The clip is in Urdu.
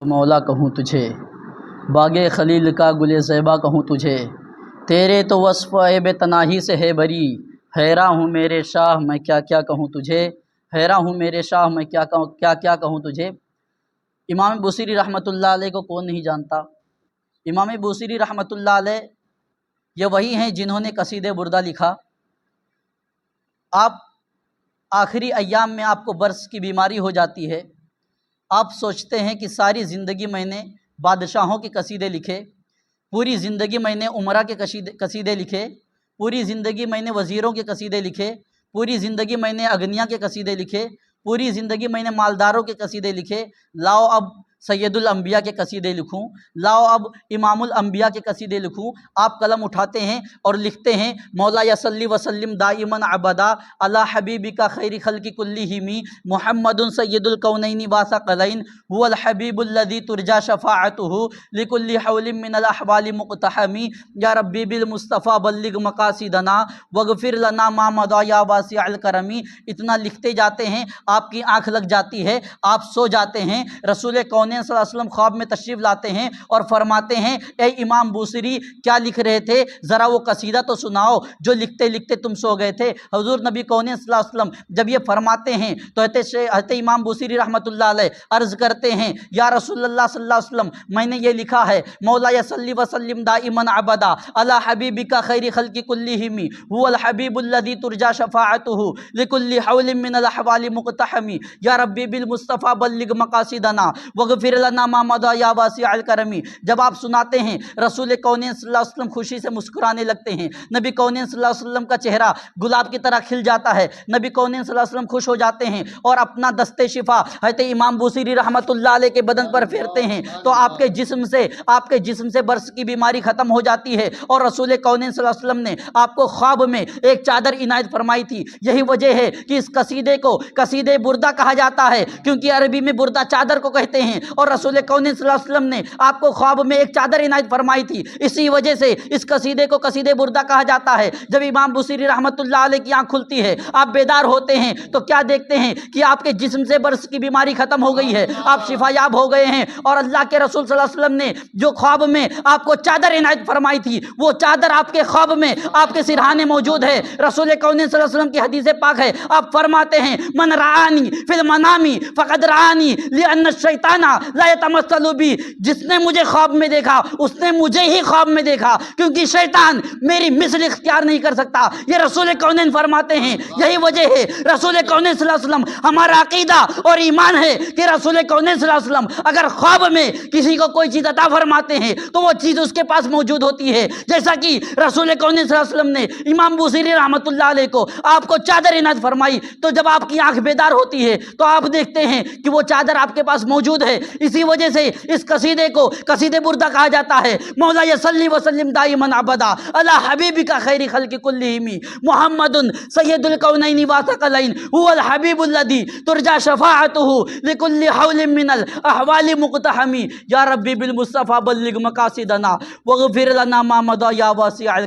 مولا کہوں تجھے، باغ خلیل کا گل زیبا کہوں تجھے، تیرے تو وصف عیب تناہی سے ہے بری، حیراں ہوں میرے شاہ میں کیا کیا کہوں تجھے، حیراں ہوں میرے شاہ میں کیا کہوں تجھے۔ امام بوصیری رحمۃ اللہ علیہ کو کون نہیں جانتا؟ امام بوصیری رحمۃ اللہ علیہ یہ وہی ہیں جنہوں نے قصیدہ بردہ لکھا۔ آپ آخری ایام میں آپ کو برس کی بیماری ہو جاتی ہے، آپ سوچتے ہیں کہ ساری زندگی میں نے بادشاہوں کے قصیدے لکھے، پوری زندگی میں نے عمرا کے قصیدے لکھے، پوری زندگی میں نے وزیروں کے قصیدے لکھے، پوری زندگی میں نے اغنیا کے قصیدے لکھے، پوری زندگی میں نے مالداروں کے قصیدے لکھے، لاؤ اب سید الانبیاء کے قصیدے لکھوں، لاؤ اب امام الانبیاء کے قصیدے لکھوں۔ آپ قلم اٹھاتے ہیں اور لکھتے ہیں مولا یصلی وسلم دائما ابدا علی حبیبک خیر خلق کلہم محمد سید الکونین واثقلین هو الحبیب الذی ترجى شفاعته لكل حول من الاحوال مقتحم یا ربی بالمصطفیٰ بلغ مقاصدنا واغفر لنا ما مضى یا واسع الکرم۔ اتنا لکھتے جاتے ہیں، آپ کی آنکھ لگ جاتی ہے، آپ سو جاتے ہیں، رسول کونین صلی اللہ علیہ وسلم خواب میں تشریف لاتے ہیں اور فرماتے ہیں اے امام بوصیری کیا لکھ رہے تھے، ذرا وہ قصیدہ تو سناؤ جو لکھتے لکھتے تم سو گئے تھے۔ حضور نبی کونین صلی اللہ علیہ وسلم جب یہ فرماتے ہیں تو حضرت امام بوصیری رحمۃ اللہ علیہ عرض کرتے ہیں یا رسول اللہ صلی اللہ علیہ وسلم میں نے یہ لکھا ہے مولا یصلی وسلم دائما ابدا علی حبیبک خیر خلق کلہم هو الحبیب الذی ترجى شفاعته لكل حول من الاحوال مقتحم یا ربی بالمصطفیٰ بلغ مقاصدنا واغفر لنا ما مضى یا واسع الکرم۔ جب آپ سناتے ہیں رسول کونین صلی اللہ علیہ وسلم خوشی سے مسکرانے لگتے ہیں، نبی کونین صلی اللہ علیہ وسلم کا چہرہ گلاب کی طرح کھل جاتا ہے، نبی کونین صلی اللہ علیہ وسلم خوش ہو جاتے ہیں اور اپنا دست شفا حضرت امام بوصیری رحمۃ اللہ علیہ کے بدن پر پھیرتے ہیں تو آپ کے جسم سے برس کی بیماری ختم ہو جاتی ہے۔ اور رسول کونین صلی اللہ علیہ وسلم نے آپ کو خواب میں ایک چادر عنایت فرمائی تھی۔ یہی وجہ ہے کہ اس قصیدے کو قصیدہ بردہ کہا جاتا ہے، کیونکہ عربی میں بردہ چادر کو کہتے ہیں، اور رسول کونین صلی اللہ علیہ وسلم نے آپ کو خواب میں ایک چادر عنایت فرمائی تھی، اسی وجہ سے اس قصیدے کو قصیدہ بردہ کہا جاتا ہے۔ جب امام بوصیری رحمۃ اللہ علیہ کی آنکھ کھلتی ہے، آپ بیدار ہوتے ہیں تو کیا دیکھتے ہیں کہ آپ کے جسم سے برس کی بیماری ختم ہو گئی ہے، آپ شفا یاب ہو گئے ہیں، اور اللہ کے رسول صلی اللہ علیہ وسلم نے جو خواب میں آپ کو چادر عنایت فرمائی تھی وہ چادر آپ کے خواب میں آپ کے سرہانے موجود ہے۔ رسول کونین صلی اللہ علیہ وسلم کی حدیث پاک ہے، آپ فرماتے ہیں من رآنی فی المنام فقد رآنی لأن الشیطان لا يتمثل بی، جس نے مجھے خواب میں دیکھا اس نے مجھے ہی خواب میں دیکھا، کیونکہ شیطان میری مثل اختیار نہیں کر سکتا، یہ رسول کونین فرماتے ہیں۔ یہی وجہ ہے رسول کونین صلی اللہ علیہ وسلم ہمارا عقیدہ اور ایمان ہے کہ رسول کونین صلی اللہ علیہ وسلم اگر خواب میں کسی کو کوئی چیز عطا فرماتے ہیں تو وہ چیز اس کے پاس موجود ہوتی ہے، جیسا کہ رسول کونین صلی اللہ علیہ وسلم نے امام بوصیری رحمۃ اللہ علیہ کو آپ کو چادر عنایت فرمائی، تو جب آپ کی آنکھ بیدار ہوتی ہے تو آپ دیکھتے ہیں کہ وہ چادر آپ کے پاس موجود ہے۔ اسی وجہ سے اس قصیدے کو قصیدہ بردہ کہا جاتا ہے۔ مولا یصلی وسلم دائما ابدا علی حبیبک خیر خلق کلہم محمد سید الکونین واثقلین هو الحبیب الذی ترجى شفاعته لكل حول من الاحوال مقتحم یا ربی بالمصطفیٰ بلغ مقاصدنا واغفر لنا ما مضى یا واسع